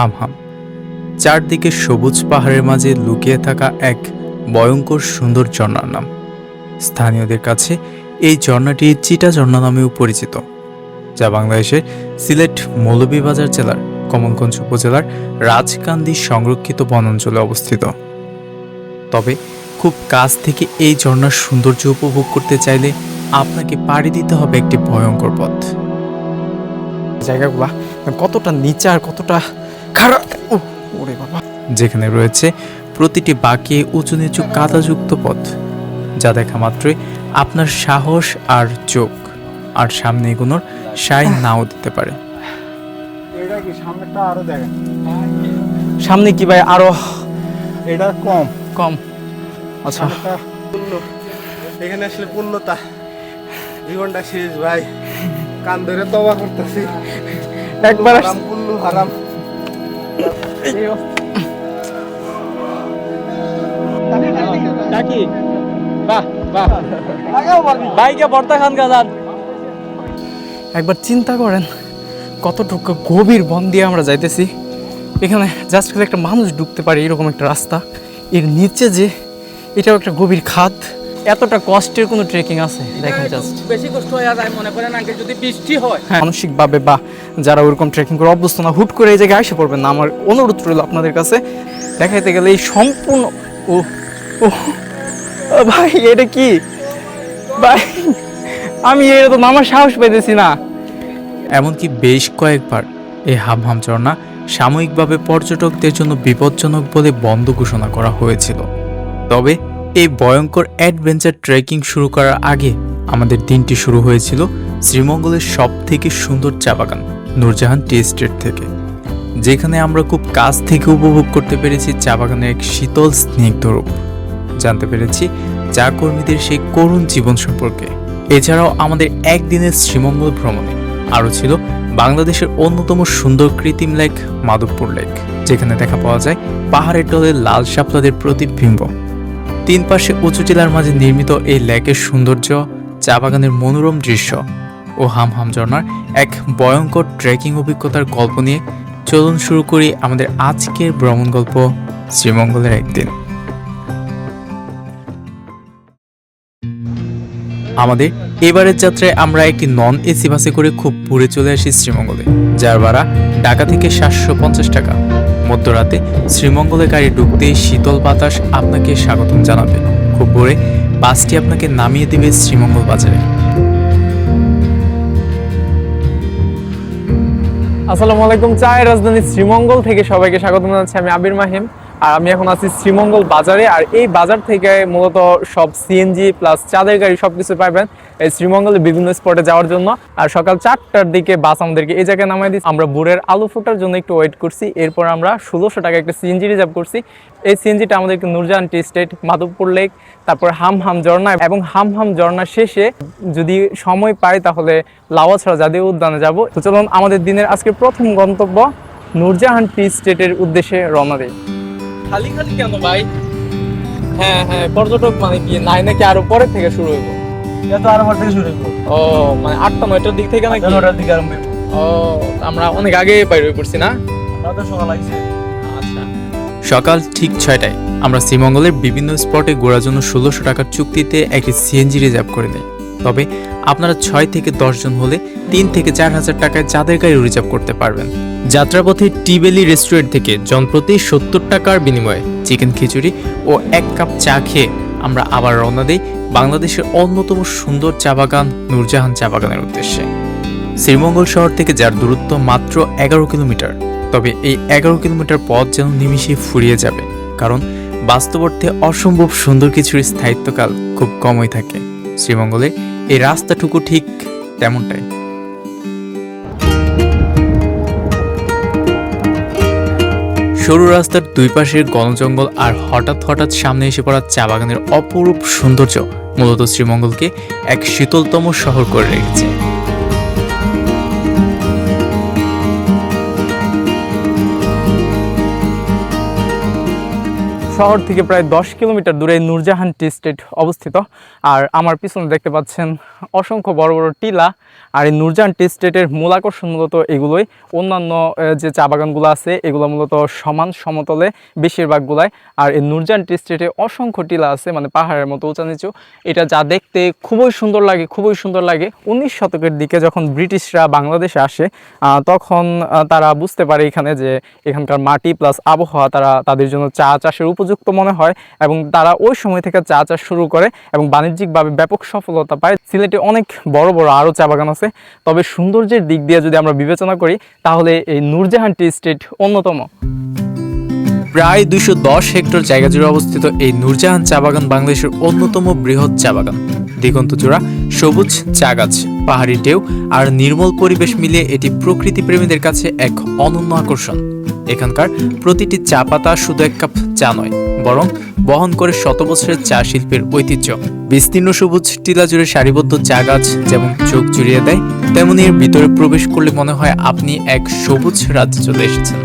হামহাম। চারদিকে সবুজ পাহাড়ের মাঝে লুকিয়ে থাকা এক ভয়ঙ্কর সুন্দর ঝর্ণার নাম। স্থানীয়দের কাছে এই ঝর্ণাটি চিটা ঝর্ণা নামেও পরিচিত, যা বাংলাদেশের সিলেট মৌলভীবাজার জেলার কমলগঞ্জ উপজেলার রাজকান্দি সংরক্ষিত বনাঞ্চলে অবস্থিত। তবে খুব কাছ থেকে এই ঝর্ণার সৌন্দর্য উপভোগ করতে চাইলে আপনাকে পাড়ি দিতে হবে একটি ভয়ঙ্কর পথ। জায়গাগুলা কতটা নিচে আর কতটা খারাপ, ওরে বাবা। যেখানে রয়েছে প্রতিটি বাঁকে উঁচু নিচু কাদাযুক্ত পথ, যা দেখা মাত্রই আপনার সাহস আর চোখ আর সামনে এগোনোর সাই নাও দিতে পারে। এটা কি সামনেটা আরো দেখেন, সামনে কি ভাই আরো এটা কম কম? আচ্ছা, সামনেটা পূর্ণ। এখানে আসলে পূর্ণতা, জীবনটা শেষ ভাই। কান ধরে তওবা করতেছি, একবার হারাম কুল্লু হারাম। কাকি বাহ বাহ, বাইকে বর্তা খান গাজান। একবার চিন্তা করেন কতটুকু গভীর বন দিয়ে আমরা যাইতেছি। এখানে জাস্ট একটা মানুষ ঢুকতে পারে এরকম একটা রাস্তা, এর নিচে যে এটাও একটা গভীর খাদ। এতটা কষ্টের কোনো ট্রেকিং আছে দেখেন, জাস্ট বেশি কষ্ট হয়ে যায় মনে করেন আগে যদি বৃষ্টি হয়। মানসিকভাবে বা যারা ওরকম ট্রেকিং করে অভ্যস্ত না, হুট করে এই জায়গায় এসে পড়বেন না। আমার অনুরোধ রইল আপনাদের কাছে, দেখাইতে গেলে এই সম্পূর্ণ ও ও ভাই এটা কি ভাই, আমি এটা তো নামার সাহস পাইতেছি না। এমনকি বেশ কয়েকবার এই হামহাম ঝর্ণা সাময়িকভাবে পর্যটকদের জন্য বিপজ্জনক বলে বন্ধ ঘোষণা করা হয়েছিল। তবে এই ভয়ঙ্কর অ্যাডভেঞ্চার ট্রেকিং শুরু করার আগে আমাদের দিনটি শুরু হয়েছিল শ্রীমঙ্গলের সব থেকে সুন্দর চা বাগান নূরজাহান টি এস্টেট থেকে, যেখানে আমরা খুব কাছ থেকে উপভোগ করতে পেরেছি চা বাগানের এক শীতল স্নিগ্ধ রূপ, জানতে পেরেছি চা কর্মীদের সেই করুণ জীবন সম্পর্কে। এছাড়াও আমাদের একদিনের শ্রীমঙ্গল ভ্রমণে আরও ছিল বাংলাদেশের অন্যতম সুন্দর কৃত্রিম লেক মাধবপুর লেক, যেখানে দেখা পাওয়া যায় পাহাড়ের ঢলে লাল শাপলাদের প্রতিবিম্ব। তিন পাশে উঁচু টিলার মাঝে নির্মিত এই লেকের সৌন্দর্য, চা বাগানের মনোরম দৃশ্য ও হামহাম ঝর্ণার এক ভয়ঙ্কর ট্রেকিং অভিজ্ঞতার গল্প নিয়ে চলুন শুরু করি আমাদের আজকের ভ্রমণ গল্প, শ্রীমঙ্গলের একদিন। আমাদের এবারের যাত্রায় আমরা একটি নন এসি বাসে করে খুব ভোরে চলে আসি শ্রীমঙ্গলে, যার ভাড়া ঢাকা থেকে 750 টাকা। মধ্যরাতে শ্রীমঙ্গলে গাড়ি ঢুকতে শীতল বাতাস আপনাকে স্বাগতম জানাবে। খুব ভোরে বাসটি আপনাকে নামিয়ে দেবে শ্রীমঙ্গল বাজারে। আসসালামু আলাইকুম, চায়ের রাজধানী শ্রীমঙ্গল থেকে সবাইকে স্বাগত জানাচ্ছি। আমি আবির মাহিম, আর আমি এখন আছি শ্রীমঙ্গল বাজারে। আর এই বাজার থেকে মূলত সব সিএনজি প্লাস চাঁদের গাড়ি সবকিছু পাবেন এই শ্রীমঙ্গলের বিভিন্ন স্পটে যাওয়ার জন্য। আর সকাল 4টার দিকে বাস আমাদেরকে এই জায়গায় নামাই দিচ্ছি। আমরা ভোরের আলু ফোটার জন্য একটু ওয়েট করছি, এরপর আমরা 1600 টাকা একটা সিএনজি রিজার্ভ করছি। এই সিএনজিটা আমাদেরকে Nurjahan tea estate, Madhabpur lake, তারপর হামহাম ঝর্ণা এবং হামহাম ঝর্ণা শেষে যদি সময় পাই তাহলে লাওয়াছড়া জাতীয় উদ্যানে যাব। তো চলুন আমাদের দিনের আজকে প্রথম গন্তব্য নূরজাহান টি এস্টেটের উদ্দেশ্যে রওনা দিই। খালি খালি কেন ভাই? হ্যাঁ হ্যাঁ, পর্যটক মানে কি নাই নাকি আরো পরে থেকে শুরু হইব? এটা আরো পর থেকে শুরু হইব। ও মানে 8টা-9টার দিক থেকে নাকি? 9টার দিকে আরম্ভ হইব। ও আমরা অনেক আগে বাইরে হয়ে পড়ছি না? রাতে সকাল লাগছে। আচ্ছা, সকাল ঠিক 6টায় আমরা শ্রীমঙ্গলের বিভিন্ন স্পটে ঘোরার জন্য 1600 টাকার চুক্তিতে একটি সিএনজি রিজার্ভ করে নিই। তবে আপনারা 6 থেকে 10 জন হলে 3 থেকে 4,000 টাকায় চাঁদের গাড়ি রিজার্ভ করতে পারবেন। যাত্রাপথে টিবেলি রেস্টুরেন্ট থেকে জনপ্রতি 70 টাকার বিনিময়ে চিকেন খিচুড়ি ও 1 কাপ চা খেয়ে আমরা আবার রওনা দিই বাংলাদেশের অন্যতম সুন্দর চা বাগান নূরজাহান চা বাগানের উদ্দেশ্যে। শ্রীমঙ্গল শহর থেকে যার দূরত্ব মাত্র 11 কিলোমিটার, তবে এই 11 কিলোমিটার পথ যেন নিমিষেই ফুরিয়ে যাবে, কারণ বাস্তব অর্থে অসম্ভব সুন্দর কিছুর স্থায়িত্বকাল খুব কমই থাকে। শ্রীমঙ্গলে এই রাস্তাটুকু ঠিক তেমনটাই। সরু রাস্তার দুই পাশের ঘনজঙ্গল আর হঠাৎ হঠাৎ সামনে এসে পড়া চা বাগানের অপরূপ সৌন্দর্য মূলত শ্রীমঙ্গলকে এক শীতলতম শহর করে রেখেছে। শহর থেকে প্রায় 10 কিলোমিটার দূরে নূরজাহান টি এস্টেট অবস্থিত। আর আমার পিছনে দেখতে পাচ্ছেন অসংখ্য বড় বড় টিলা, আর এই নূরজাহান টি এস্টেটের মূল আকর্ষণ মূলত এগুলোই। অন্যান্য যে চা বাগানগুলো আছে এগুলো মূলত সমান সমতলে বেশিরভাগগুলাই। আর এই নূরজাহান টি এস্টেটে অসংখ্য টিলা আছে, মানে পাহাড়ের মতো উঁচা নিচু। এটা যা দেখতে খুবই সুন্দর লাগে, খুবই সুন্দর লাগে। 19 শতকের দিকে যখন ব্রিটিশরা বাংলাদেশে আসে তখন তারা বুঝতে পারে এখানে যে এখানকার মাটি প্লাস আবহাওয়া তাদের জন্য চা চাষের উপযুক্ত মনে হয়, এবং তারা ওই সময় থেকে চা চাষ শুরু করে এবং বাণিজ্যিকভাবে ব্যাপক সফলতা পায়। সিলেটে অনেক বড় বড় আরও চা বাগান আছে, তবে সৌন্দর্যের দিক দিয়ে যদি আমরা বিবেচনা করি তাহলে এই নূরজাহান টি এস্টেট অন্যতম। প্রায় 210 হেক্টর জায়গা জুড়ে অবস্থিত এই নূরজাহান চা বাগান বাংলাদেশের অন্যতম বৃহৎ চা বাগান। দিগন্ত জোড়া সবুজ চা গাছ, পাহাড়ি ঢেউ আর নির্মল পরিবেশ মিলিয়ে এটি প্রকৃতি প্রেমীদের কাছে এক অনন্য আকর্ষণ। এখানকার প্রতিটি চা পাতা শুধু এক কাপ চা নয়, বরং বহন করে শত বছরের চা শিল্পের ঐতিহ্য। বিস্তীর্ণ সবুজ টিলা জুড়ে সারিবদ্ধ চা গাছ যেমন চোখ জুড়িয়ে দেয়, তেমনি এর ভিতরে প্রবেশ করলে মনে হয় আপনি এক সবুজ রাজ্যে চলে এসেছেন।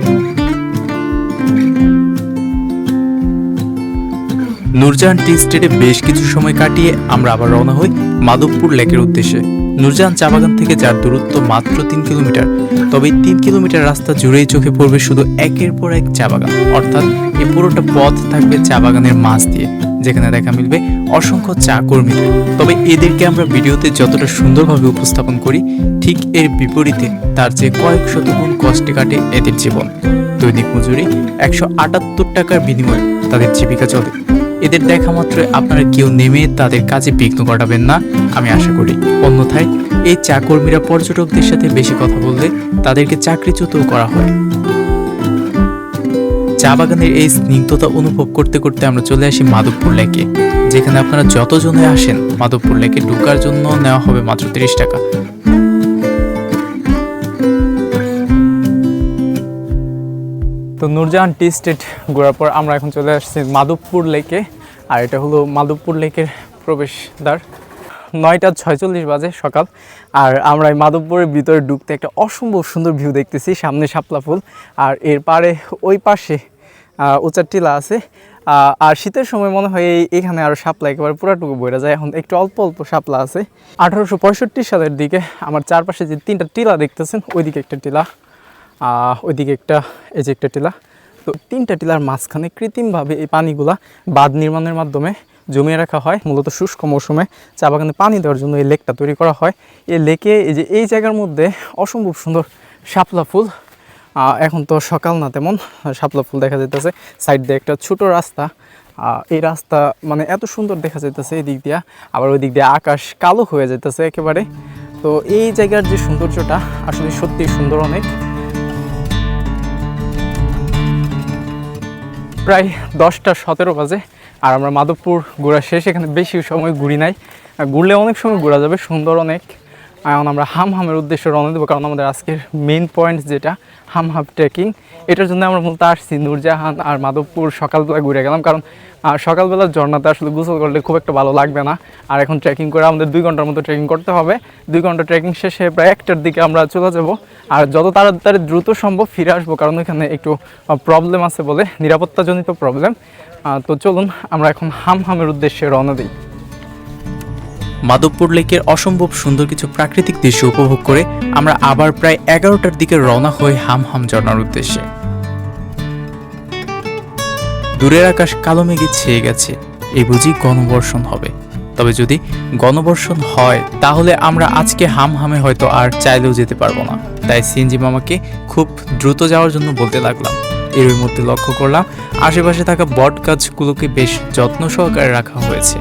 নূরজাহান টি এস্টেটে বেশ কিছু সময় কাটিয়ে আমরা আবার রওনা হই মাধবপুর লেকের উদ্দেশ্যে। নূরজাহান চা বাগান থেকে যার দূরত্ব মাত্র 3 কিলোমিটার, তবে 3 কিলোমিটার রাস্তা জুড়েই চোখে পড়বে শুধু একের পর এক চা বাগান। অর্থাৎ এই পুরোটা পথ থাকবে চা বাগানের মাঝ দিয়ে, যেখানে দেখা মিলবে অসংখ্য চা কর্মীদের। তবে এদেরকে আমরা ভিডিওতে যতটা সুন্দরভাবে উপস্থাপন করি, ঠিক এর বিপরীতে তার চেয়ে কয়েক শত গুণ কষ্টে কাটে এদের জীবন। দৈনিক মজুরি 178 টাকার বিনিময়ে তাদের জীবিকা চলে। এদের দেখা মাত্র আপনারা কেউ নেমে তাদের কাজে বিঘ্ন ঘটাবেন না, আমি আশা করি। অন্যথায় এই চা কর্মীরা পর্যটকদের সাথে বেশি কথা বললে তাদেরকে চাকরিচ্যুতও করা হয়। চা বাগানের এই স্নিগ্ধতা অনুভব করতে করতে আমরা চলে আসি মাধবপুর লেকে, যেখানে আপনারা যতজনে আসেন মাধবপুর লেকে ঢোকার জন্য নেওয়া হবে মাত্র 30 টাকা। তো নূরজাহান টি এস্টেট ঘোরার পর আমরা এখন চলে আসছি মাধবপুর লেকে, আর এটা হলো মাধবপুর লেকের প্রবেশদ্বার। 9:46 বাজে সকাল, আর আমরা এই মাধবপুরের ভিতরে ঢুকতে একটা অসম্ভব সুন্দর ভিউ দেখতেছি। সামনে শাপলা ফুল, আর এর পারে ওই পাশে উঁচার টিলা আছে। আর শীতের সময় মনে হয় এখানে আরও শাপলা একেবারে পুরাটুকু বইরা যায়, এখন একটু অল্প অল্প শাপলা আছে। 1865 সালের দিকে আমার চারপাশে যে 3টা টিলা দেখতেছেন, ওইদিকে একটা টিলা, ওইদিকে একটা, এই যে একটা টিলা। তো 3টা টিলার মাঝখানে কৃত্রিমভাবে এই পানিগুলা বাঁধ নির্মাণের মাধ্যমে জমিয়ে রাখা হয়। মূলত শুষ্ক মৌসুমে চা বাগানে পানি দেওয়ার জন্য এই লেকটা তৈরি করা হয়। এই লেকে এই জায়গার মধ্যে অসম্ভব সুন্দর শাপলা ফুল। এখন তো সকাল না, তেমন শাপলা ফুল দেখা যাইতেছে। সাইড দিয়ে একটা ছোট রাস্তা, এই রাস্তা মানে এত সুন্দর দেখা যাইতেছে এই দিক দিয়া। আবার ওই দিক দিয়ে আকাশ কালো হয়ে যাইতেছে একেবারে। তো এই জায়গার যে সৌন্দর্যটা আসলে সত্যি সুন্দর অনেক। প্রায় 10:17 বাজে, আর আমরা মাধবপুর ঘোরা শেষ। এখানে বেশি সময় ঘুরি নাই, ঘুরলে অনেক সময় ঘোরা যাবে, সুন্দর অনেক। এখন আমরা হামহামের উদ্দেশ্যে রওনা দেবো, কারণ আমাদের আজকের মেইন পয়েন্ট যেটা হামহাম ট্রেকিং, এটার জন্য আমরা মূলত আসছি নূরজাহান আর মাধবপুর। সকালবেলা ঘুরে গেলাম, কারণ সকালবেলার ঝর্ণাতে আসলে গোসল করলে খুব একটা ভালো লাগবে না। আর এখন ট্রেকিং করে আমাদের 2 ঘন্টার মতো ট্রেকিং করতে হবে। 2 ঘন্টা ট্রেকিং শেষে প্রায় 1টার দিকে আমরা চলে যাব, আর যত তাড়াতাড়ি দ্রুত সম্ভব ফিরে আসবো, কারণ এখানে একটু প্রবলেম আছে বলে, নিরাপত্তাজনিত প্রবলেম। তো চলুন আমরা এখন হামহামের উদ্দেশ্যে রওনা দিই। মাধবপুর লেকের অসম্ভব সুন্দর কিছু প্রাকৃতিক দৃশ্য উপভোগ করে আমরা আবার প্রায় 11টার দিকে রওনা হই হামহাম ঝর্ণার উদ্দেশ্যে। দূরের আকাশ কালো মেঘে ছেয়ে গেছে, এই বুঝি গণবর্ষণ হবে। তবে যদি গণবর্ষণ হয় তাহলে আমরা আজকে হামহামে হয়তো আর চাইলেও যেতে পারবো না। তাই সিএনজি মামাকে খুব দ্রুত যাওয়ার জন্য বলতে লাগলাম। এর মধ্যে লক্ষ্য করলাম আশেপাশে থাকা বট গাছগুলোকে বেশ যত্ন সহকারে রাখা হয়েছে,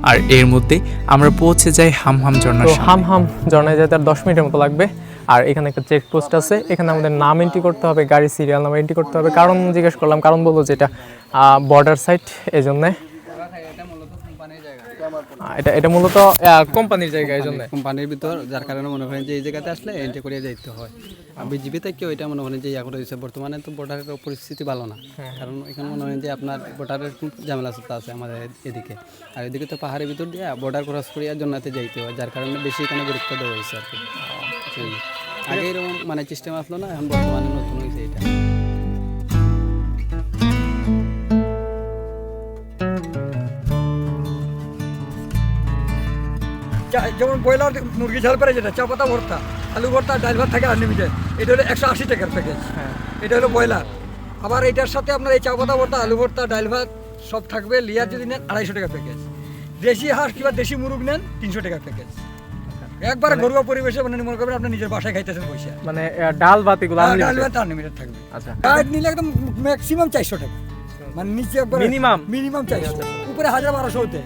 আর এর মধ্যে আমরা পৌঁছে যাই হামহাম ঝর্ণার সামনে। হামহাম ঝর্ণায় যেতে আর 10 মিনিটের মতো লাগবে। আর এখানে একটা চেকপোস্ট আছে, এখানে আমাদের নাম এন্ট্রি করতে হবে, গাড়ির সিরিয়াল নাম এন্ট্রি করতে হবে। কারণ জিজ্ঞেস করলাম, কারণ বললো যে এটা বর্ডার সাইট, এই জন্যে। এটা মূলত কোম্পানির জায়গা, এই জন্য কোম্পানির ভিতর, যার কারণে মনে করেন যে এই জায়গাতে আসলে এন্ট্রি করে যাইতে হয়। আর বিজিবি থেকেও এটা মনে করেন যে ইয়া করে দিচ্ছে। বর্তমানে তো বর্ডারের পরিস্থিতি ভালো না, কারণ এখানে মনে হয় যে আপনার বর্ডারের খুব ঝামেলা আছে আমাদের এদিকে। আর এদিকে তো পাহাড়ের ভিতর দিয়ে বর্ডার ক্রস করিয়ার জন্যতে যাইতে হয়, যার কারণে বেশি এখানে গুরুত্ব দেওয়া হয়েছে আর কি। আগে এরকম মানে সিস্টেম আসলো না, এখন বর্তমানে নতুন হয়েছে এটা। যেমন ব্রয়লার মুরগি ঝাল করে যেটা চা পাতা ভর্তা আলু ভর্তা ডাল ভাত থাকে আনলিমিটেড, এটা হলো 180 টাকার প্যাকেজ। এটা হলো ব্রয়লার। আবার এটার সাথে আপনার এই চা পাতা ভর্তা আলু ভর্তা ডাল ভাত সব থাকবে। লেয়ার যদি নেন 250 টাকা প্যাকেজ। দেশি হাঁস কিংবা দেশি মুরগ নেন 300 টাকা প্যাকেজ। একবারে ঘরোয়া পরিবেশে মানে মনে করবেন আপনি নিজের বাসায় খাইতেছেন পয়সা। মানে ডাল ভাত এগুলো ডাল unlimited? ভাত আনলিমিটেড থাকবে। আচ্ছা ডায়েট নিলে একদম ম্যাক্সিমাম 400 টাকা, মানে নিচে একবার Minimum? মিনিমাম 400, উপরে 1000-1200 হতে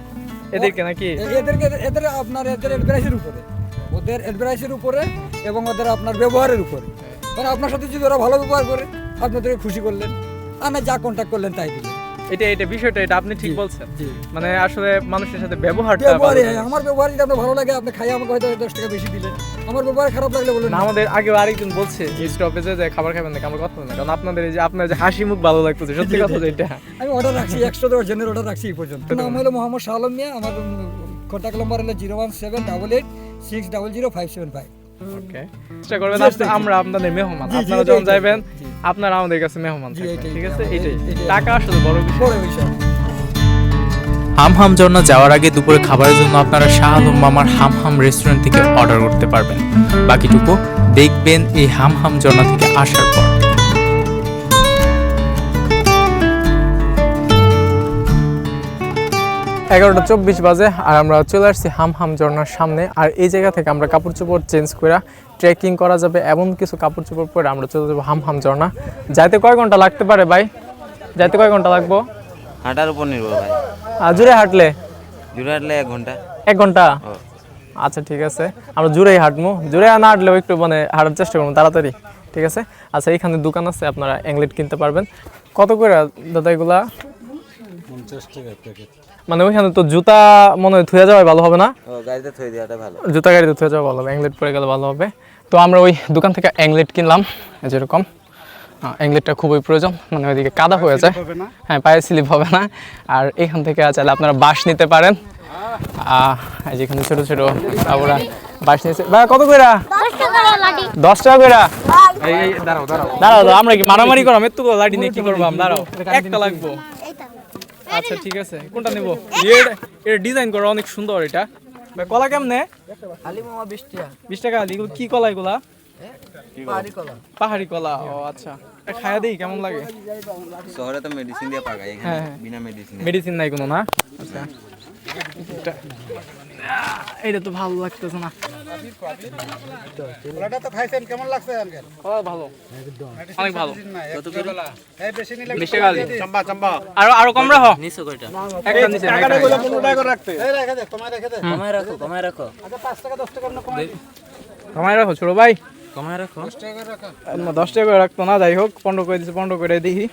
এদেরকে নাকি? এদের আপনার এদের অ্যাডভাইসের উপরে, ওদের অ্যাডভাইসের উপরে এবং ওদের আপনার ব্যবহারের উপরে। মানে আপনার সাথে যদি ওরা ভালো ব্যবহার করে আপনাদেরকে খুশি করলেন, আর না যা কন্ট্যাক্ট করলেন তাই দিলেন। এটা বিষয়টা এটা আপনি ঠিক বলছেন। জি। মানে আসলে মানুষের সাথে ব্যবহারটা ব্যবহারে ভালো। আমার ব্যবহার যদি আপনার ভালো লাগে, আপনি খাই আমাকে হয়তো 10 টাকা বেশি দিলেন, আমার ব্যবহার খারাপ লাগলে বলুন না, আমাদের আগে আরেকজন বলছে এই স্টপেজে যে খাবার খাবেন না, আমরা কথা বলি না, কারণ আপনাদের এই যে আপনার যে হাসি মুখ ভালো লাগতেছে, সত্যি কথা যেটা। আমি অর্ডার রাখছি 100 দেওয়ার জন্য অর্ডার রাখছি এই পর্যন্ত। নাম হলো মোহাম্মদ শাহ আলম মিয়া, আমার কন্ট্যাক্ট নাম্বার হলো 01788600575। ওকে, চেষ্টা করবেন জি, আসতে, জি। আমরা আপনাদের মেহমান, জি, জি, আপনারা এটাই, যখন এটাই, যাবেন জি। আপনারা আমাদের কাছে মেহমান জি, থাকবেন, এটাই, ঠিক আছে? এটাই, এটাই এটাই। টাকা আসলে বড় বিষয়। বড় বিষয়। হামহাম ঝর্ণা যাওয়ার আগে দুপুরে খাবারের জন্য আপনারা শাহ আলম মামার হামহাম রেস্টুরেন্ট থেকে অর্ডার করতে পারবেন। বাকিটুকু দেখবেন এই হামহাম ঝর্ণা থেকে আসার পর। 11:24 বাজে আর আমরা চলে আসছি হামহাম ঝর্ণার সামনে। আর এই জায়গা থেকে আমরা কাপড় চোপড় চেঞ্জ করে ট্রেকিং করা যাবে, এমন কিছু কাপড় চোপড় পরে আমরা চলে যাবো হামহাম ঝর্ণা। যাইতে কয় ঘন্টা লাগতে পারে ভাই? যাইতে কয় ঘন্টা লাগবো? হাঁটার উপর নির্ভর ভাই। আর জুড়ে হাঁটলে? জুড়ে হাঁটলে 1 ঘন্টা। 1 ঘন্টা? আচ্ছা ঠিক আছে, আমরা জুড়েই হাঁটবো। জুড়ে না হাঁটলেও একটু মানে হাঁটার চেষ্টা করবো তাড়াতাড়ি, ঠিক আছে? আচ্ছা, এইখানে দোকান আছে, আপনারা অ্যাংলেট কিনতে পারবেন। কত করে দাদা এগুলা? 50 টাকা প্যাকেট। মানে ওইখানে তো জুতা মনে হয় ধুয়ে যাওয়াই ভালো হবে না? গাড়িতে থই দেওয়াটা ভালো। জুতা গাড়িতে ধুয়ে যাওয়া ভালো হবে, অ্যাংলেট পরে গেলে ভালো হবে। তো আমরা ওই দোকান থেকে অ্যাংলেট কিনলাম, যেরকম অ্যাংলেটটা খুবই প্রয়োজন, মানে ওইদিকে কাদা হয়ে যায়। হ্যাঁ, পায়ে স্লিপ হবে না। আর এখান থেকে চাইলে আপনারা বাঁশ নিতে পারেন। এই যেখানে ছোট ছোট আমরা বাঁশ নিয়েছে। ভাই কত করে? 10 টাকা করে। দাঁড়াও দাঁড়াও, আমরা কি মারামারি করাম? এত লাঠি নিয়ে কি করবো? দাঁড়াও, একটা লাগবো। আচ্ছা ঠিক আছে, কোনটা নেবো? এটা ডিজাইন করা অনেক সুন্দর। এটা ভাই কলা কেমনে? 20 টাকা। এগুলো কি কলা? এগুলা পাহাড়ি কলা। ও আচ্ছা, খায়া দিই কেমন লাগে? শহরে তো মেডিসিন দিয়ে পাকায়, এখানে হ্যাঁ। বিনা মেডিসিন। মেডিসিন নাই কোনো না? আচ্ছা, এটা তো ভালো লাগতেছে না। ওটা তো খাইছেন, কেমন লাগছে আঙ্কেল? ভালো, অনেক ভালো। কত করে? এই বেশি নিলে 20 টাকা দিই। চম্পা চম্পা আরো কম রাখো। নিছো কয়টা? একটা নিচে টাকাটা কইলা 15 টাকা করে রাখতে। এই রেখে দে, তোমায় রেখে দে। কমায় রাখো। আচ্ছা 5 টাকা 10 টাকা কমাই। কমায় রাখো ছোট ভাই। কমায় রাখো। 10 টাকা করে রাখতো না, যাই হোক 15 করে দিচ্ছে, 15 করে দেখি।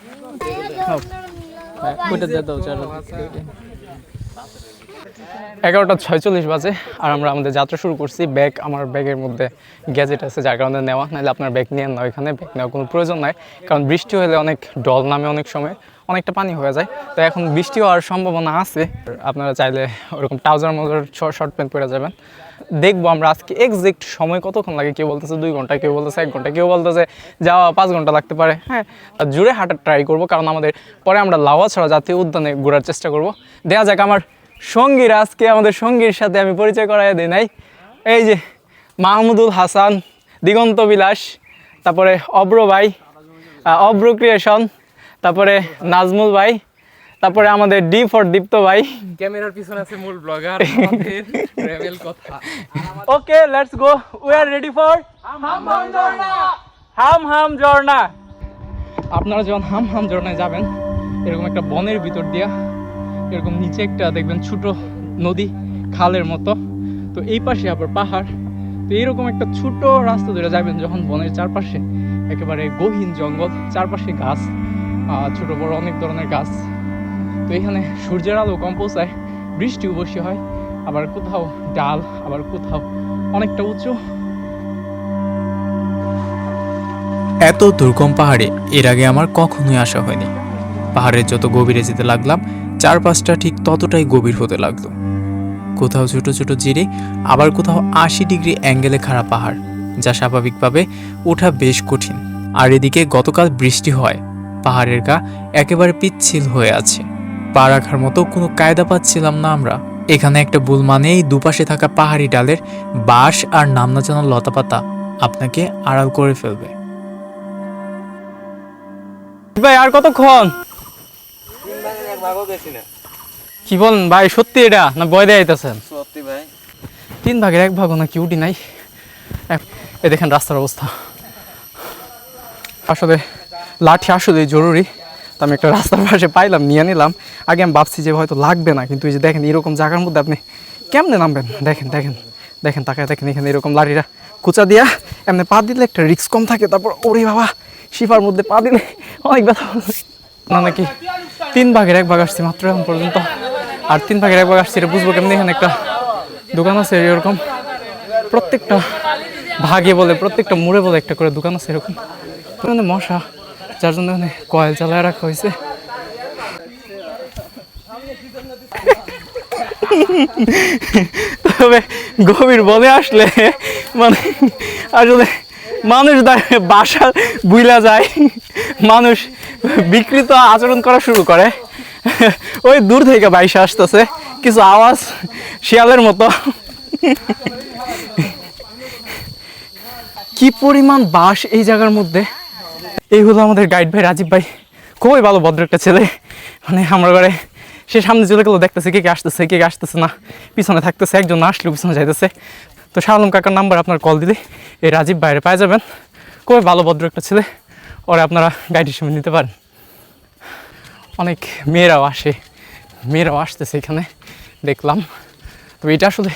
ওইটা দিয়ে দাও। 11:46 বাজে আর আমরা আমাদের যাত্রা শুরু করছি। আমার ব্যাগের মধ্যে গ্যাজেট আছে, যার কারণে নেওয়া, নাহলে আপনার ব্যাগ নিয়ে না, ওইখানে ব্যাগ নেওয়ার কোনো প্রয়োজন নাই, কারণ বৃষ্টি হলে অনেক ডল নামে, অনেক সময় অনেকটা পানি হয়ে যায়। তো এখন বৃষ্টি হওয়ার সম্ভাবনা আছে, আপনারা চাইলে ওরকম ট্রাউজার মজার শর্ট প্যান্ট পরে যাবেন। দেখবো আমরা আজকে এক্সাক্ট সময় কতক্ষণ লাগে। কেউ বলতেছে 2 ঘন্টা, কেউ বলতেছে 1 ঘন্টা, কেউ বলতেছে যাওয়া 5 ঘন্টা লাগতে পারে। হ্যাঁ, জুড়ে হাঁটার ট্রাই করবো, কারণ আমাদের পরে আমরা লাওয়া ছাড়া জাতীয় উদ্যানে ঘোরার চেষ্টা করব। দেখা যাক। আমার সঙ্গীরা, আজকে আমাদের সঙ্গীর সাথে আমি পরিচয় করাইয়া দিই নাই। এই যে মাহমুদুল হাসান, দিগন্ত বিলাস, তারপরে অব্র ভাই, অব্র ক্রিয়েশন, তারপরে নাজমুল ভাই, তারপরে আমাদের ডি ফর দীপ্ত ভাই। ক্যামেরার পিছনে আছে মূল ব্লগার আমাদের রেবেল কথা। Okay, let's go, we are ready for Hamham ঝর্ণা। আপনারা যখন হামহাম ঝর্ণায় যাবেন, এরকম একটা বনের ভিতর দিয়া, এরকম নিচে একটা দেখবেন ছোট নদী, খালের মতো, তো এই পাশে আবার পাহাড়। তো এইরকম একটা ছোট রাস্তা ধরে যাবেন, যখন বনের চারপাশে একেবারে গহীন জঙ্গল, চারপাশে গাছ, ছোট বড় অনেক ধরনের গাছ। তো এখানে সূর্যের আলো কম পৌঁছায়, বৃষ্টিও বেশি হয়, আবার কোথাও ডাল, আবার কোথাও অনেকটা উঁচু। এত দুর্গম পাহাড়ে এর আগে আমার কখনোই আসা হয়নি। পাহাড়ের যত গভীরে যেতে লাগলাম, চারপাশটা ঠিক ততটাই গভীর হতে লাগলো। কোথাও ছোট ছোট জিরে, আবার কোথাও 80 ডিগ্রি অ্যাঙ্গেলে খাড়া পাহাড়, যা স্বাভাবিকভাবে ওঠা বেশ কঠিন। আর এদিকে গতকাল বৃষ্টি হয়, পাহাড়ের গা একেবারে পিচ্ছিল হয়ে আছে, পা রাখার মতো কোনো কায়দা পাচ্ছিলাম না আমরা। এখানে একটা ভুল মানেই দুপাশে থাকা পাহাড়ি ডালের বাঁশ আর নাম না জানা লতাপাতা আপনাকে আড়াল করে ফেলবে। ভাই আর কতক্ষণ? কি বলেন ভাই, সত্যি এটা না ভয় দেয়া আইতাছেন? সত্যি ভাই 3 ভাগের 1 ভাগও নাকি উঠি নাই। এই দেখেন রাস্তার অবস্থা। আসলে লাঠি আসলে জরুরি, তো আমি একটা রাস্তার পাশে পাইলাম, নিয়ে নিলাম। আগে আমি ভাবছি যে হয়তো লাগবে না, কিন্তু এই যে দেখেন এরকম জায়গার মধ্যে আপনি কেমনে নামবেন? দেখেন দেখেন দেখেন, তাকায় দেখেন, এখানে এরকম লাঠিটা কুচা দিয়া এমনি পা দিলে একটা রিস্ক কম থাকে। তারপর ওরে বাবা, শিফার মধ্যে পা দিলে অনেক ব্যথা না নাকি। 3 ভাগের 1 ভাগ আসছি মাত্র এখন পর্যন্ত, আর 3 ভাগের 1 ভাগ আসছি এটা বুঝবো কেমনি? এখানে একটা দোকান আছে এরকম, প্রত্যেকটা ভাগে বলে, প্রত্যেকটা মোড়ে বলে একটা করে দোকান আছে এরকম। মানে মশা, যার জন্য এখানে কয়েল চালায় রাখা হয়েছে। তবে গভীর বনে আসলে মানে আসলে মানুষ বাসা বুইলা যায়, মানুষ বিকৃত আচরণ করা শুরু করে। ওই দূর থেকে বাইশে আসতেছে কিছু আওয়াজ, শিয়ালের মতো। কি পরিমাণ বাস এই জায়গার মধ্যে। এই হলো আমাদের গাইড ভাই রাজীব ভাই, খুবই ভালো ভদ্র একটা ছেলে। মানে আমরা ঘরে সে সামনে চলে গেলো, দেখতেছে কে কে আসতেছে কে কে আসতেছে না, পিছনে থাকতেছে, একজন আসলে পিছনে যাইতেছে। তো শাহ আলম কাকার নাম্বার আপনার কল দিলে এই রাজীব ভাইরে পাই যাবেন, খুবই ভালো ভদ্র একটা ছেলে, ওরা আপনারা গাইড হিসেবে নিতে পারেন। অনেক মেয়েরাও আসে, মেয়েরাও আসতেছে এখানে দেখলাম। তো এটা আসলে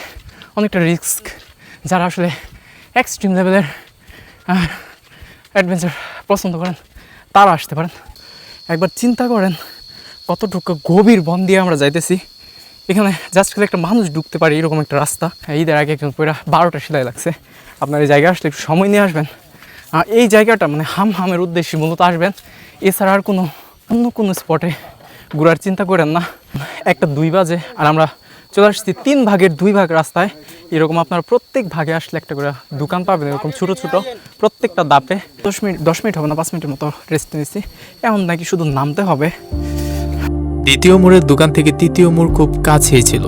অনেকটা রিস্ক, যারা আসলে এক্সট্রিম লেভেলের অ্যাডভেঞ্চার পছন্দ করেন তারা আসতে পারেন। একবার চিন্তা করেন কতটুকু গভীর বন দিয়ে আমরা যাইতেছি। এখানে জাস্ট খালি একটা মানুষ ঢুকতে পারে এরকম একটা রাস্তা। ঈদের আগে একজন পুরো 12টা সেলাই লাগছে। আপনার এই জায়গায় আসলে একটু সময় নিয়ে আসবেন। এই জায়গাটা মানে হামের উদ্দেশ্যে মূলত আসবেন, এছাড়া আর অন্য কোনো স্পটে ঘোরার চিন্তা করেন না। 1-2 বাজে আর আমরা চলে আসছি 3 ভাগের 2 ভাগ রাস্তায়। এরকম আপনার প্রত্যেক ভাগে আসলে একটা করে দোকান পাবেন, এরকম ছোটো ছোটো প্রত্যেকটা দাপে। 10 মিনিট হবে না, 5 মিনিটের মতো রেস্ট নিয়েছি। এখন নাকি শুধু নামতে হবে। দ্বিতীয় মোড়ের দোকান থেকে তৃতীয় মোড় খুব কাছেই ছিল,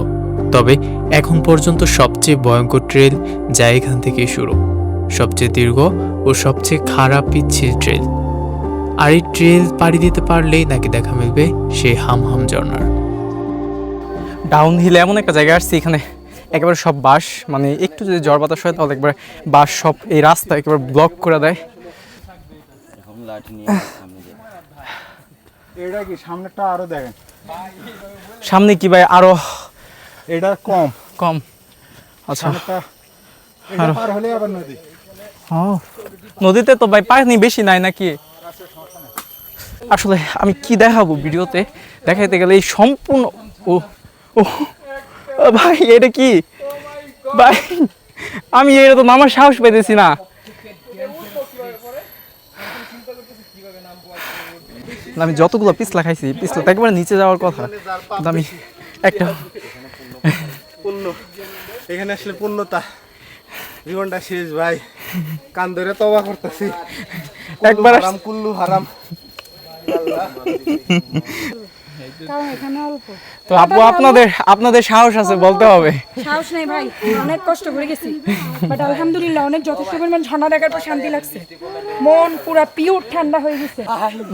তবে এখন পর্যন্ত সবচেয়ে ভয়ঙ্কর ট্রেল যা এখান থেকে শুরু, সবচেয়ে দীর্ঘ ও সবচেয়ে খারাপ পিচ্ছিল ট্রেল। আর এই ট্রেল পাড়ি দিতে পারলেই নাকি দেখা মিলবে সেই হামহাম ঝর্ণার। ডাউন হিলে এমন একটা জায়গায় আসছি, এখানে একেবারে সব বাস, মানে একটু যদি ঝড় বাতাস হয় তাহলে একবারে বাস সব এই রাস্তা একেবারে ব্লক করে দেয়। এখন লাঠি নিয়ে সামনে যাই। এটা কি সামনেটা আরো দেখেন, সামনে কি ভাই আরো এটা কম কম? আচ্ছা, সামনেটা এটা পার হলে আবার নদী। ও নদীতে তো ভাই পানি বেশি নাই নাকি? আসলে আমি কি দেখাবো ভিডিওতে, দেখাইতে গেলে এই সম্পূর্ণ ও ও ভাই এটা কি ভাই, আমি এটা তো নামার সাহস পাইতেছি না। আমি যতগুলো পিছলা খাইছি, পিছলা তো একেবারে নিচে যাওয়ার কথা, কিন্তু আমি একটা পূর্ণ এখানে আসলে পূর্ণতা, জীবনটা শেষ ভাই, কান ধরে তওবা করতেছি। একবার হারাম কুল্লু হারাম। তো আপু আপনাদের সাহস আছে বলতে হবে। সাহস নেই ভাই, অনেক কষ্ট করে গেছি, বাট আলহামদুলিল্লাহ অনেক যথেষ্ট পরিমাণ ঝর্ণা দেখার পর শান্তি লাগছে, মন পুরা পিওর ঠান্ডা হয়ে গেছে।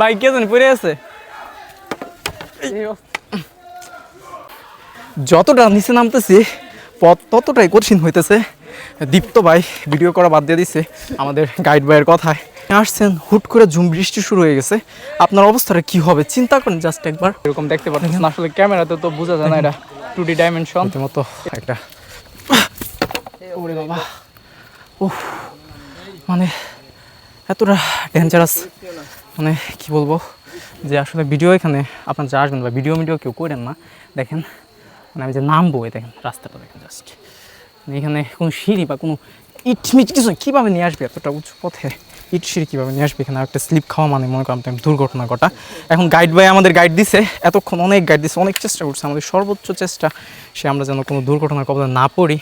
ভাই কে জানি পড়ে আছে। যতটা নিচে নামতেছি পথ ততটাই কঠিন হইতেছে। দীপ্ত ভাই ভিডিও করা বাদ দিয়ে দিচ্ছে আমাদের গাইড ভাইয়ের কথায়। আসছেন হুট করে ঝুম বৃষ্টি শুরু হয়ে গেছে, আপনার অবস্থাটা কি হবে চিন্তা করেন জাস্ট একবার। এরকম দেখতে পাচ্ছেন, আসলে ক্যামেরাতে তো বোঝা যায় না, এটা 2D ডাইমেনশন মতো একটা। ওরে বাবা, উফ, মানে এতটা ডেঞ্জারাস, মানে কি বলবো যে আসলে ভিডিও এখানে আপনার যা আসবেন বা ভিডিও কেউ করেন না। দেখেন মানে আমি যে নামবো, দেখেন রাস্তাটা দেখেন জাস্ট, এখানে কোনো সিঁড়ি বা কোনো ইটমিট কিছু কীভাবে নিয়ে আসবে, এতটা উঁচু পথে ইট সিঁড়ি কীভাবে নিয়ে আসবে, এখানে একটা স্লিপ খাওয়া মানে মনে করেন দুর্ঘটনা ঘটা। এখন গাইড ভাই আমাদের গাইড দিছে, এতক্ষণ অনেক গাইড দিছে, অনেক চেষ্টা করছে, আমাদের সর্বোচ্চ চেষ্টা সে আমরা যেন কোনো দুর্ঘটনার কবলে না পড়ি।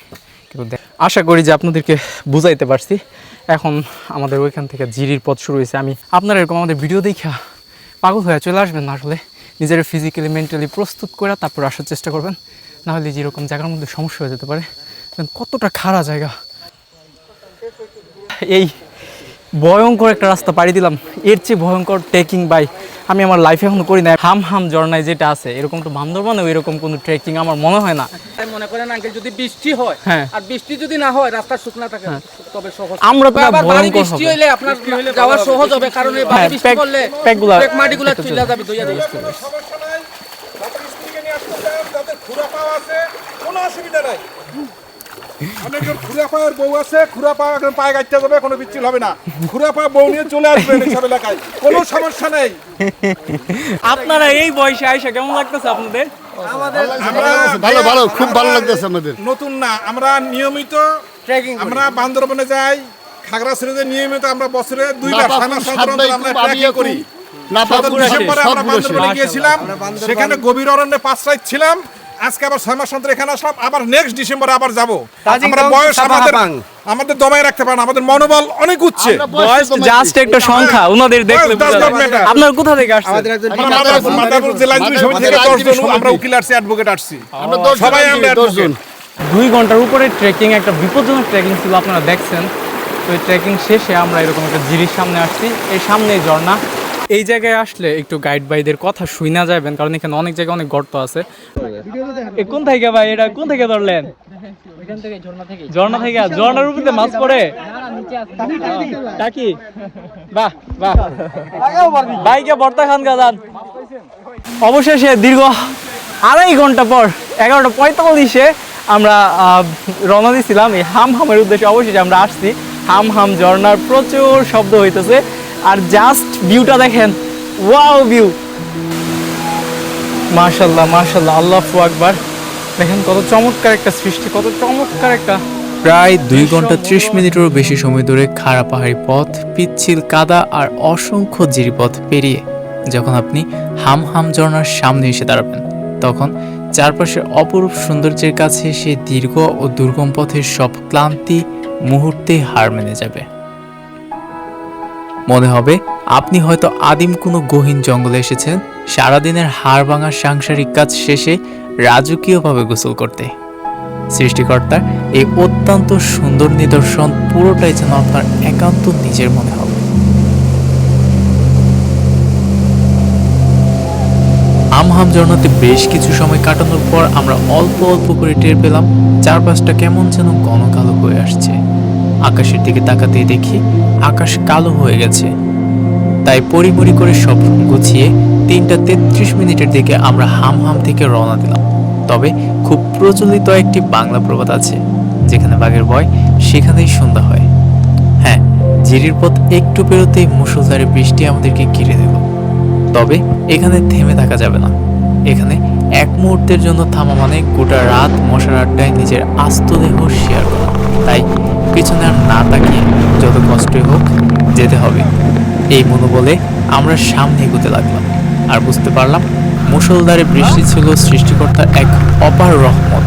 কিন্তু আশা করি যে আপনাদেরকে বুঝাইতে পারছি। এখন আমাদের ওইখান থেকে জিরির পথ শুরু হয়েছে। আমি আপনারা এরকম আমাদের ভিডিও দেখা পাগল হয়ে চলে আসবেন না, আসলে নিজের ফিজিক্যালি মেন্টালি প্রস্তুত করে তারপর আসার চেষ্টা করবেন। না হলে যেরকম জায়গার মধ্যে সমস্যা হয়ে যেতে পারে। কতটা খারাপ জায়গা, এই ভয়ঙ্কর একটা রাস্তা পাড়ি দিলাম। এর চেয়ে ভয়ঙ্কর ট্রেকিং ভাই আমি আমার লাইফে এখনো করি না। হাম ঝর্ণায় যেটা আছে এরকম তো বান্দরবানেও এরকম কোনো ট্রেকিং আমার মনে হয় না। তাই মনে করেন আঙ্কেল যদি বৃষ্টি হয় হ্যাঁ। আর বৃষ্টি যদি না হয় রাস্তা শুকনা থাকে তবে সহজ। আমরা তো আবার ভারী ভয়ঙ্কর বৃষ্টি হবে। হইলে আপনার যাওয়া সহজ হবে, কারণ এই ভারী হ্যাঁ, বৃষ্টি করলে প্যাকগুলা মাটিগুলো চলে যাবে দইয়া দিয়ে। সমস্যা নাই, যাদের স্ত্রীকে নিয়ে আসতে চান, যাদের খুরা পাওয়া আছে, কোনো অসুবিধা নাই। অনেকের খুরা পাওয়ার বউ আছে, খুরা পাওয়া এখন পায়ে গাইতে যাবে, কোনো বিচ্ছিল হবে না। খুরা পাওয়া বউ নিয়ে চলে আসবেন এইসব এলাকায়, কোনো সমস্যা নেই। আপনারা এই বয়সে আইসা কেমন লাগতেছে আপনাদের? ভালো ভালো, খুব ভালো লাগতেছে আমাদের। নতুন না, আমরা নিয়মিত আমরা বান্দরবনে যাই, খাগড়াছড়িতে নিয়মিত আমরা বছরে 2 বার 6 মাস অন্তর অন্তর আমরা ট্রেকিং করি। ডিসেম্বরে আমরা বান্দরবনে গিয়েছিলাম, সেখানে গভীর অরণ্যে 5 রাত ছিলাম। আজকে আবার 6 মাস অন্তর এখানে আসলাম, আবার নেক্সট ডিসেম্বরে আবার যাব। আমরা বয়স আমাদের দমায় রাখতে পারেন, আমাদের মনোবল অনেক উচ্চে। বয়স জাস্ট একটা সংখ্যা, ওনাদের দেখলে does not matter. আপনার কোথা থেকে আসছেন? মাদারপুর জেলা আইনজীবী সমিতি থেকে 10 জন আমরা উকিল আসছি, অ্যাডভোকেট আসছি, সবাই আমরা 10 জন। 2 ঘন্টার উপরে ট্রেকিং, একটা বিপজ্জনক ট্রেকিং ছিল, আপনারা দেখছেন। তো এই ট্রেকিং শেষে আমরা এরকম একটা জিরির সামনে আসছি, এই সামনে ঝর্ণা। এই জায়গায় আসলে একটু গাইড ভাইদের কথা শুই না যাবেন, কারণ এখানে অনেক জায়গায় অনেক গর্ত আছে। কোন থেকে ভাই, এটা কোন থেকে ধরলেন? ঝর্ণা থেকে। ঝর্ণার উপরে মাছ পড়ে টাকি? বাহ বাহ, ভাইকে বর্তা খান গাজান। অবশেষে দীর্ঘ 2.5 ঘন্টা পর 11:45-এ আমরা রওনা দিয়েছিলাম এই হামের উদ্দেশ্যে। অবশেষে আমরা আসছি। হাম ঝর্ণার প্রচুর শব্দ হইতেছে, আর জাস্ট ভিউটা দেখেন, ওয়াও ভিউ, মাশাআল্লাহ মাশাআল্লাহ, আল্লাহু আকবার। দেখেন কত চমৎকার একটা সৃষ্টি, কত চমৎকার একটা। প্রায় 2 ঘন্টা 30 মিনিটেরও বেশি সময় ধরে খাড়া পাহাড়ি পথ, পিচ্ছিল কাদা আর অসংখ্য জিরিপথ পেরিয়ে যখন আপনি হাম ঝর্ণার সামনে এসে দাঁড়াবেন, তখন চারপাশের অপরূপ সৌন্দর্যের কাছে সেই দীর্ঘ ও দুর্গম পথের সব ক্লান্তি মুহূর্তে হার মেনে যাবে। মনে হবে আপনি হয়তো আদিম কোনো গহীন জঙ্গলে এসেছেন সারাদিনের হাড় ভাঙা সাংসারিক কাজ শেষে রাজকীয়ভাবে গোসল করতে। সৃষ্টিকর্তার এই অত্যন্ত সুন্দর নিদর্শন পুরোটাই যেন আপনার একান্ত নিজের মনে হবে। হাম ঝর্ণাতে বেশ কিছু সময় কাটানোর পর আমরা অল্প অল্প করে টের পেলাম চারপাশটা কেমন যেন ঘন কালো হয়ে আসছে। আকাশের দিকে তাকাতেই দেখি আকাশ কালো হয়ে গেছে। তাই পরিপরি করে সব গুছিয়ে 3:33 মিনিটের দিকে আমরা হাম থেকে রওনা দিলাম। তবে খুব প্রচলিত একটি বাংলা প্রবাদ আছে, যেখানে বাঘের ভয় সেখানেই সন্ধ্যা হয়। হ্যাঁ, জিরির পথ একটু পেরোতেই মুষলধারে বৃষ্টি আমাদেরকে ঘিরে দিল। তবে এখানে থেমে থাকা যাবে না। এখানে এক মুহূর্তের জন্য থামা মানে গোটা রাত মশার আড্ডায় নিজের আস্ত দেহ শেয়ার করা। তাই পিছনে আর না তাকিয়ে যত কষ্টই হোক যেতে হবে, এই মনোবলে আমরা সামনে এগোতে লাগলাম। আর বুঝতে পারলাম মুষলধারে বৃষ্টি ছিল সৃষ্টিকর্তার এক অপার রহমত,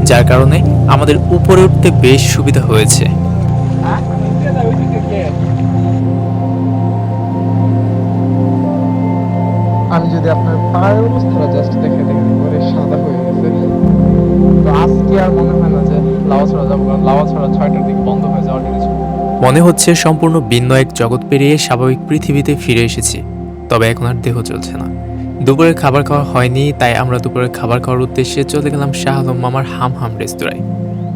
যার কারণে আমাদের উপরে উঠতে বেশ সুবিধা হয়েছে। আমি যদি আপনার পায়ের অবস্থাটা জাস্ট দেখে করে সাদা হয়ে গেছে, তো আজকে আর মনে হয় না যে লাওয়া ছড়া যাবো, কারণ লাওয়া ছড়া 6টার দিকে বন্ধ হয়ে যাওয়ার কিছু। মনে হচ্ছে সম্পূর্ণ ভিন্ন এক জগৎ পেরিয়ে স্বাভাবিক পৃথিবীতে ফিরে এসেছি। তবে এখন আর দেহ চলছে না। দুপুরের খাবার খাওয়া হয়নি, তাই আমরা দুপুরের খাবার খাওয়ার উদ্দেশ্যে চলে গেলাম শাহ আলম মামার হাম রেস্তোরাঁয়।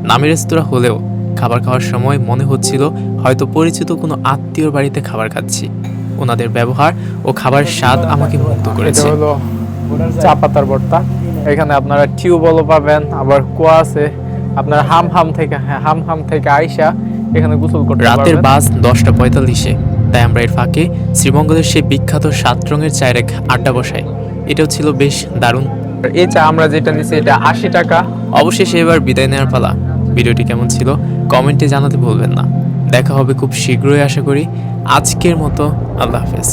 নামি রেস্তোরাঁ হলেও খাবার খাওয়ার সময় মনে হচ্ছিল হয়তো পরিচিত কোনো আত্মীয়র বাড়িতে খাবার খাচ্ছি। ওনাদের ব্যবহার ও খাবার স্বাদ আমাকে মুগ্ধ করেছে। এটা হলো চা পাতার ভর্তা। এখানে আপনারা টিউবওয়েলও পাবেন, আবার কুয়া আছে। আপনার হাম থেকে আইসা এখানে গোসল করতে পারবেন। রাতের বাস 10:45-এ, তাই আমরা এর ফাঁকে শ্রীমঙ্গলের সেই বিখ্যাত 7 রঙের চায়ের এক আড্ডা বসাই। এটাও ছিল বেশ দারুণ। এই চা আমরা যেটা নিচ্ছি এটা 80 টাকা। অবশেষে এবার বিদায় নেওয়ার পালা। ভিডিওটি কেমন ছিল কমেন্টে জানাতে ভুলবেন না। দেখা হবে খুব শীঘ্রই আশা করি। আজকের মতো আল্লাহ হাফেজ।